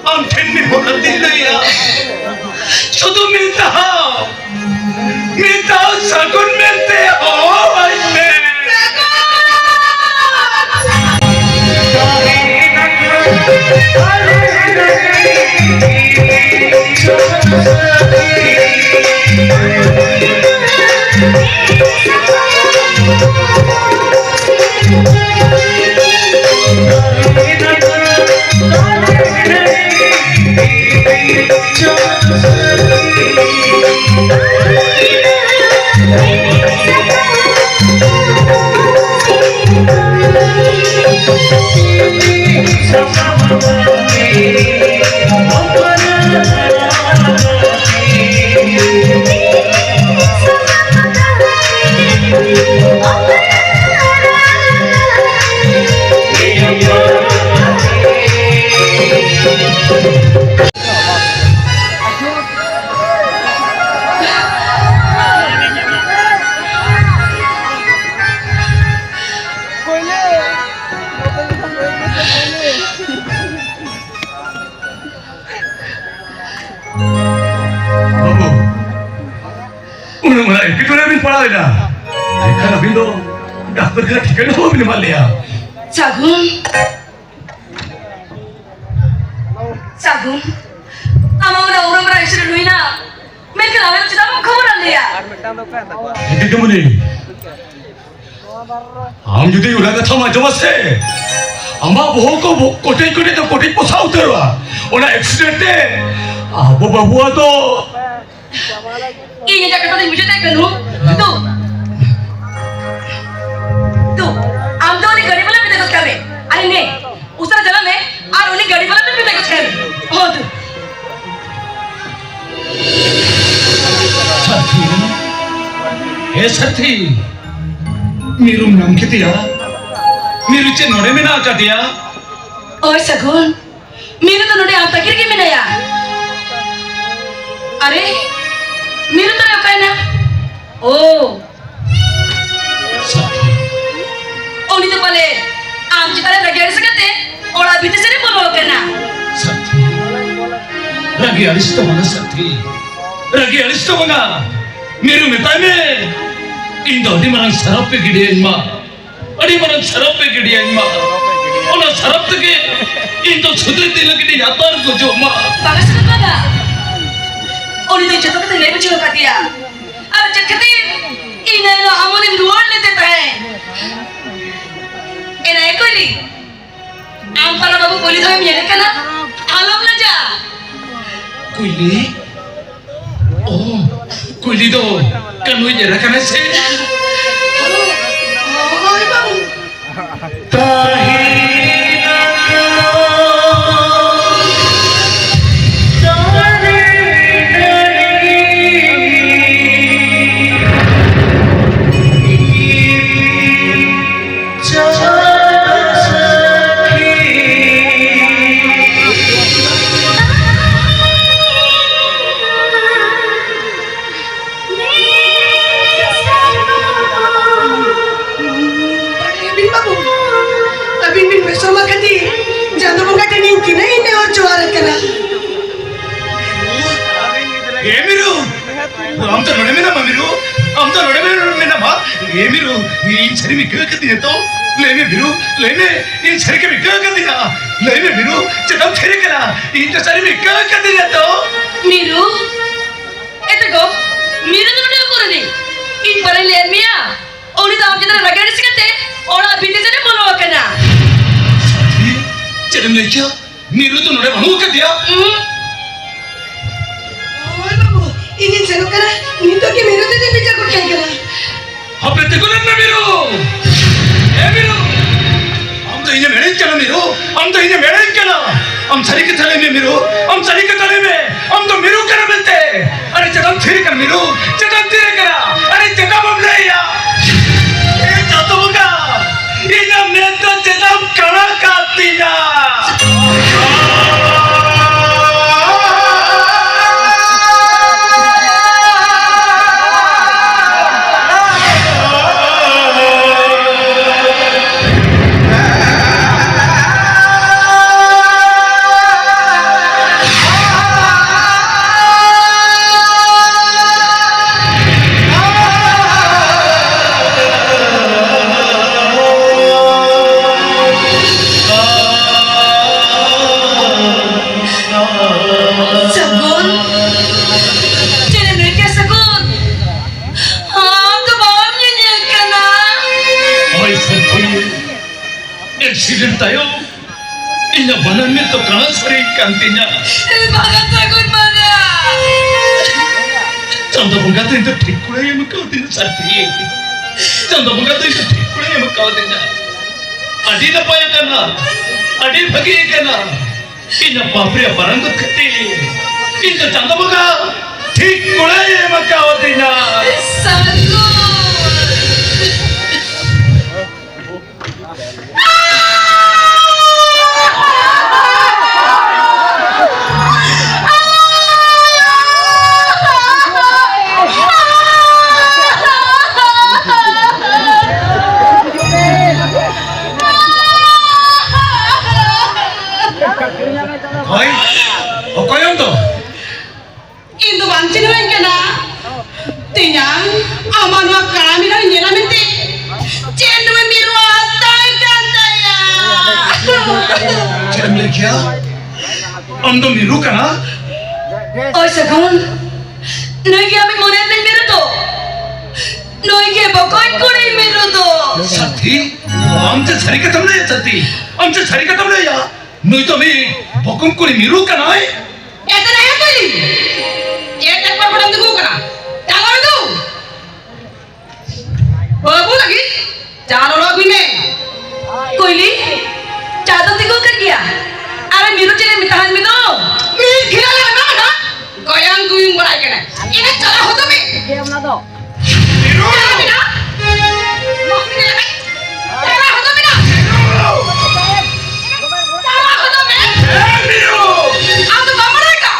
हम ठेन में होना दिल या शुद्ध मिलता सगुन मिलते हो इसमें Sagun, ama udah orang isi dulu ina, mereka awal cerita mau kemana dia? Itu cuma ni. Am jadi udah kata macam apa? Ama bohong ko kote to kote posau terwa. Ona accident deh. Abo bawa to. Ini jaga tadi muncul tak kenu? Tu, am tu ni gari malam kita kami. Ani ni, usara jalan ni, ar ni gari malam kita kami. Oh tu. Sathi, sathi. Miru nam kita ya. Miru चे नोरे में ना कर दिया। ओए सगुन, मिरु तो नोरे आप तकिर के में ना या। अरे, मिरु तो रखा है ना? ओ, ओनी तो पहले आम चितारे लगे ऐसे करते, और अभी तो सिर्फ बोलो करना। साथी, लगे अरिष्ट मना साथी, लगे अरिष्ट मना, मिरु में तामे, इन दोनों मरंग शराब पे गिरे इन्मा, अड़ी मरंग शराब पे गिरे इन्मा, और ना शराब तो के, इन तो सुधरे दिल के लिए यात्रा को जो माँ, बागस कर लगा, ओनी तो जतो के नहीं बच्चों का दिया, अब जक्कती, इन्हें लो आमोनी रुआन लेते थे, इन्हें कोली, आम पाला बाबू कोली तो हम ये करना, आलम ना जा, कोली, ओह, कोली तो कन्वे ये रखने से मीरू तो नोरे बनू कर दिया ओए बाबू इन्हें चलो करा नहीं तो कि मीरू तो पीछे को क्या करा अपने ते को ना मीरू ए मीरू हम तो इन्हें मेरे चला मीरू हम तो इन्हें मेरे चला हम सरी के चले में मीरू हम सरी के चले में हम तो मीरू करा मिलते अरे जगम फिर कर मीरू जगम फिर करा अरे जगम हम ले या ये तो होगा इन्हें मैं तो जगम करा काटी ना banan में तो कहाँ सरी kantinya Bakit sagot mana? चंदा bunga तो itu ठीक कुड़े ये मकाउ दिन साथी चंदा bunga तो itu ठीक कुड़े ये मकाउ दिन अड़ी न पाया करना अड़ी भगी करना इन पापरे परंग खती इन तो चंदा bunga ठीक कुड़े ये मकाउ दिन Sagot. Oi, okoy yang tu? Indo bancin mo yung kana. Tingnan, aman wa kami na nyela minti. Cendo me miru atay kantaya. Cera mere क्या? हम तो मिरू का ना? Oy Sagun, noi ke ami mone nahi miru to. Noi ke bokoy kuri miru to. साथी, आमचे सारी कथम नाही साथी, आमचे सारी कथम नाही या. नहीं तो मी बकुम कोणी मिरू का नाही? Eta na yan kuri. Eta pa padang dugo kana. Talo itu. Babu lagi. Chalo lagi me. Koili, चादर दिखो कर गया अरे मीरू चले मिताहान में दो मीर खिला ले ना ना गोयांग गुइंग बड़ाई के ना इन्हें चला हो तो मैं Dia mana tu? मिरू! चला बिना चला हो तो बिना चला हो तो मैं मिरू! आप तो बामर है का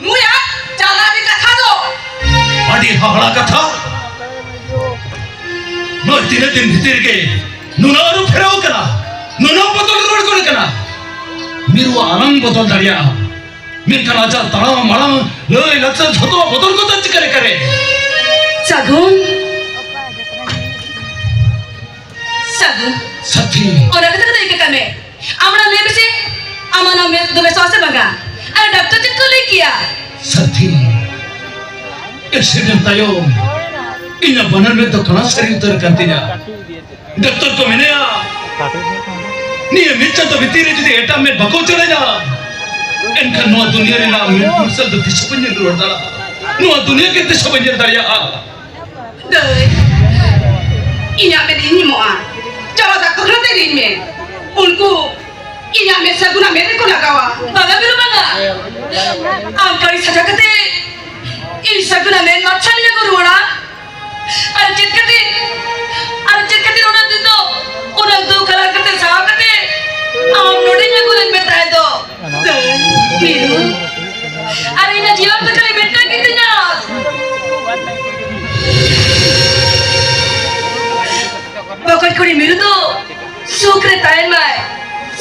मुया चला भी का खा दो अड़ी हाहड़ा कथा? नो तीन दिन भीतर के नुनारू फेराव करा, नुना बदल रोड कर करा. मिरू आनंद बदल दरिया. मिर कनाचा तणाव मळम लय लक्ष झतो बदल को तच करे करे. सगुन सगुन साथी, और अगर तक देखे कमे आमना ले बसे आमना में दो बेसवा से बगा अरे डॉक्टर जी तो ले किया साथी. एक्सीडेंट आयो. इन बनन में तो कना सरी उतर कंतिया. डॉक्टर को मैंने आ नहीं मिर्चा तो बितीरे जुदी एटा में बको चले जा इनका नुआ दुनिया रे नाम में मुसल तो दिशा बंजर रोड दाला नुआ दुनिया के दिशा बंजर दरिया आ दे इन्या में नहीं मोआ चलो दा कोना दे इन में उनको इन्या में सगुना मेरे को लगावा बागा बिरु बागा आम करी सजा कते इन सगुना में अच्छा नहीं करू वाला अरे चित कते रोना दी तो उन्हें दो कलर कते साव कते आम नोड़ी में गुलन में ताए दो मीरू अरे इन्हें जीवन में कली बेटा कितने बकोई कुड़ी मीरू तो सुकरे ताए माय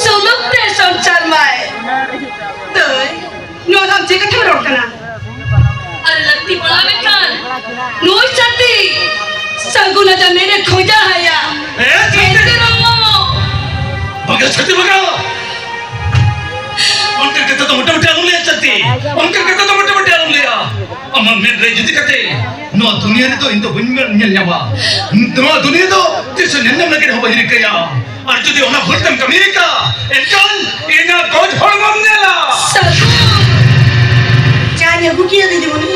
सुलुकते संचार माय तो नोदाम जी कथे रोड करना अरे लगती बड़ा में कान नोई चलती संगुना जा मेरे खोजा है या खेलते रहो बगा छती बगा उनके कहते तो मोटे मोटे आलू ले चलती उनके कहते तो मोटे मोटे आलू ले आ अम्मा मैं रे जुदी कहते नुआ दुनिया रे तो इन तो बंजर नियल जावा नुआ दुनिया तो तिस नन्नम लगे हो बजरी कया और जुदी ओना भुलतम कमी का इनकन इना कोच होड़ मन्नेला सगुन चाय गुकिया दे दे मुनी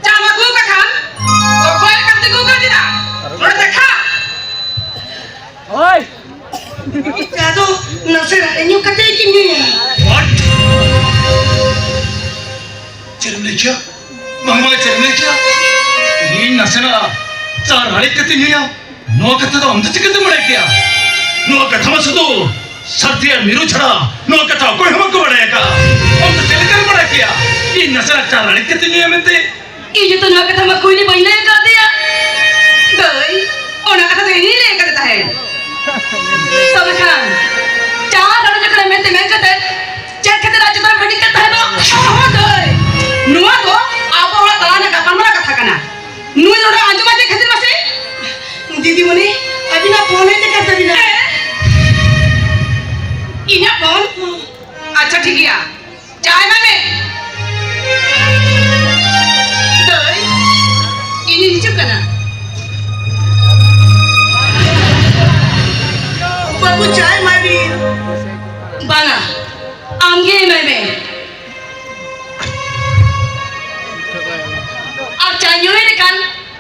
चामा गु का खान तो कोई करते गु कर देना थोड़ा देखा Oi! जादू नसर एन्यू कते किन्यू व्हाट चरने क्या मामा चरने क्या ये नसना चार हड़े कते निया नो कते तो अंदर कते मरे क्या नो कथा मसदो सर्दिया मीरू छड़ा नो कथा कोई हमको बढ़ाएगा हम तो चल कर बढ़ा किया ये नसना चार हड़े कते निया में ते ये तो ना कथा मैं कोई नहीं बहिना कर दिया गई ओना कथा तो नहीं ले करता है सब खान चार लड़के चक्कर में ते मैं कहते चेक कहते राज्य तो बड़ी करता है तो हो गई नुआ तो आप वाला ताना का पनमरा कथा करना नुई लोड़ा आजू बाजू खातिर बसे दीदी मुनी अभी ना फोन है करते बिना इना फोन अच्छा ठीक है चाय माने दई ini nicip kana babu chai mari Banga, angge meme. Ar chanyu ini kan,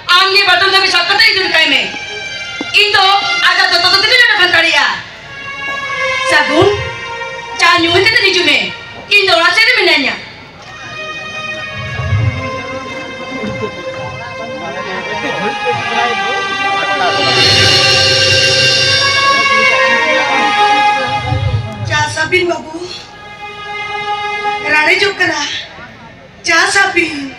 angge batam tapi sakata itu kai me. Indo ada toto toto itu kan kaliya. Sagun, chanyu itu tadi jume. Indo rasa itu menanya. Sabin babu, rane chuk kara, cha sabin.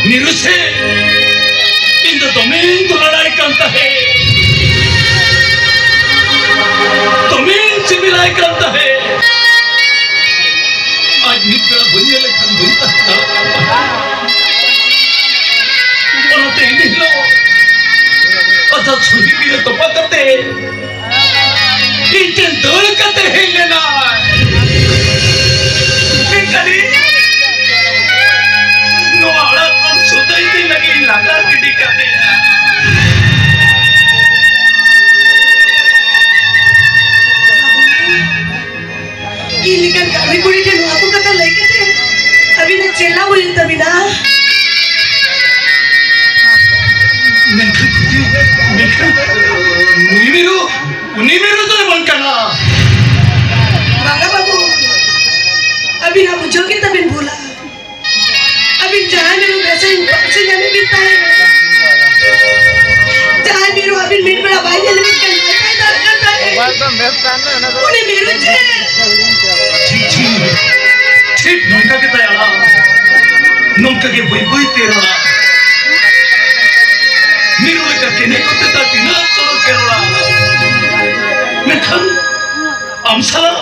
निरुसे इंदो तुम्हें तो लड़ाई करता है तुम्हें चिल्लाए करता है आज निकला भुनिया लेकिन भुनता है और तेरे लो अच्छा छुरी भी तो पकड़ते इंजन दौड़ करते हैं लेना करी नोआड़ा तुम सुधाई भी लगी लाता किटी करते हैं ini kan kami kulit jenuh aku kata lagi deh tapi nak celah boleh tapi dah Unimeru तो बंद करना bangga babu अभी ना मुझे kita bin bola अभी जहाँ मेरे वैसे से जाने बिता है जहाँ मेरे अभी मिट बड़ा भाई ने लेकिन करता है उन्हें मेरे चे ठीक नौका के तयारा नौका के बुई तेरा मेरे लेकर के नहीं को तेरा तीना चलो केरोला मैं खान आमसाला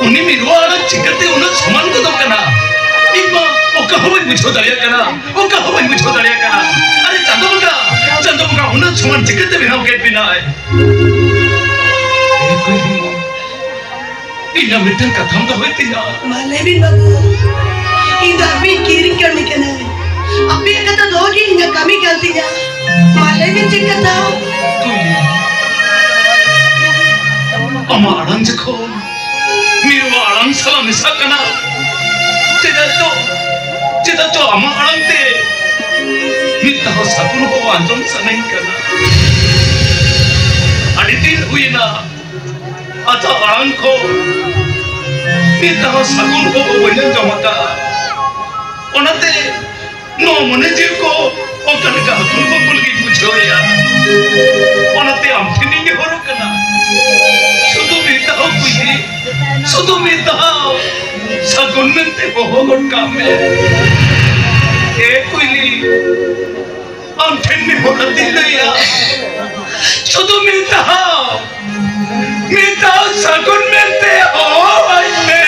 उन्हीं मेरे वाला चिकते उन्हें समान को दम करना इम्मा ओका हवाई मुझे दरिया करना ओका हवाई मुझे दरिया करना अरे चंदो बका उन्हें समान चिकते बिना उकेट बिना है इन्हें मिट्टन का थम तो होती ना माले भी बाबू इन्हें अभी कीरिंग करने के ना अभी एक कथा दोगी इन्हें कमी करती जा माले भी चिकता अम्मा आराम से खो मेरे वो आराम साला मिसा करना चिदा तो अम्मा आराम ते मित्ता हो साकुन को आंजम सा नहीं करना अडितीन हुई ना आता आराम को मित्ता हो साकुन को वजन जमाता ओनते नो मने जीव को ओकन का तुम को कुलगी पूछो या ओनते हम फिनी के होरो करना सुधु मिता सगुन में ते बहुत काम में एक कुली अंठन में हो रही है या सुधु मिता सगुन में ते हो भाई में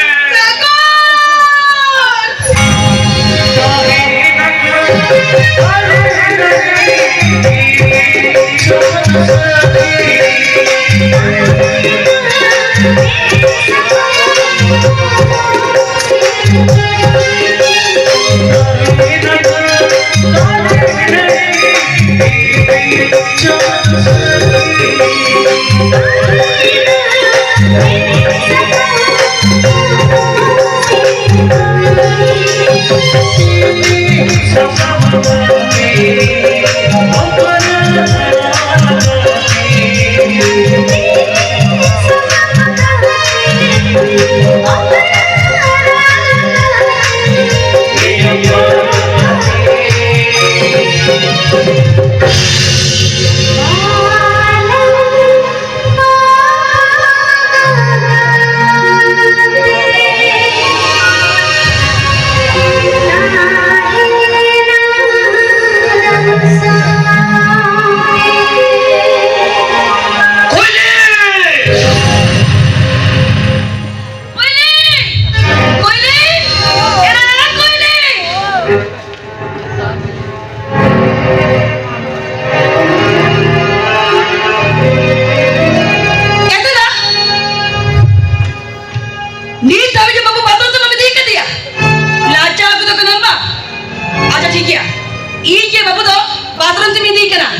बाबू दो बाथरूम से मिली कना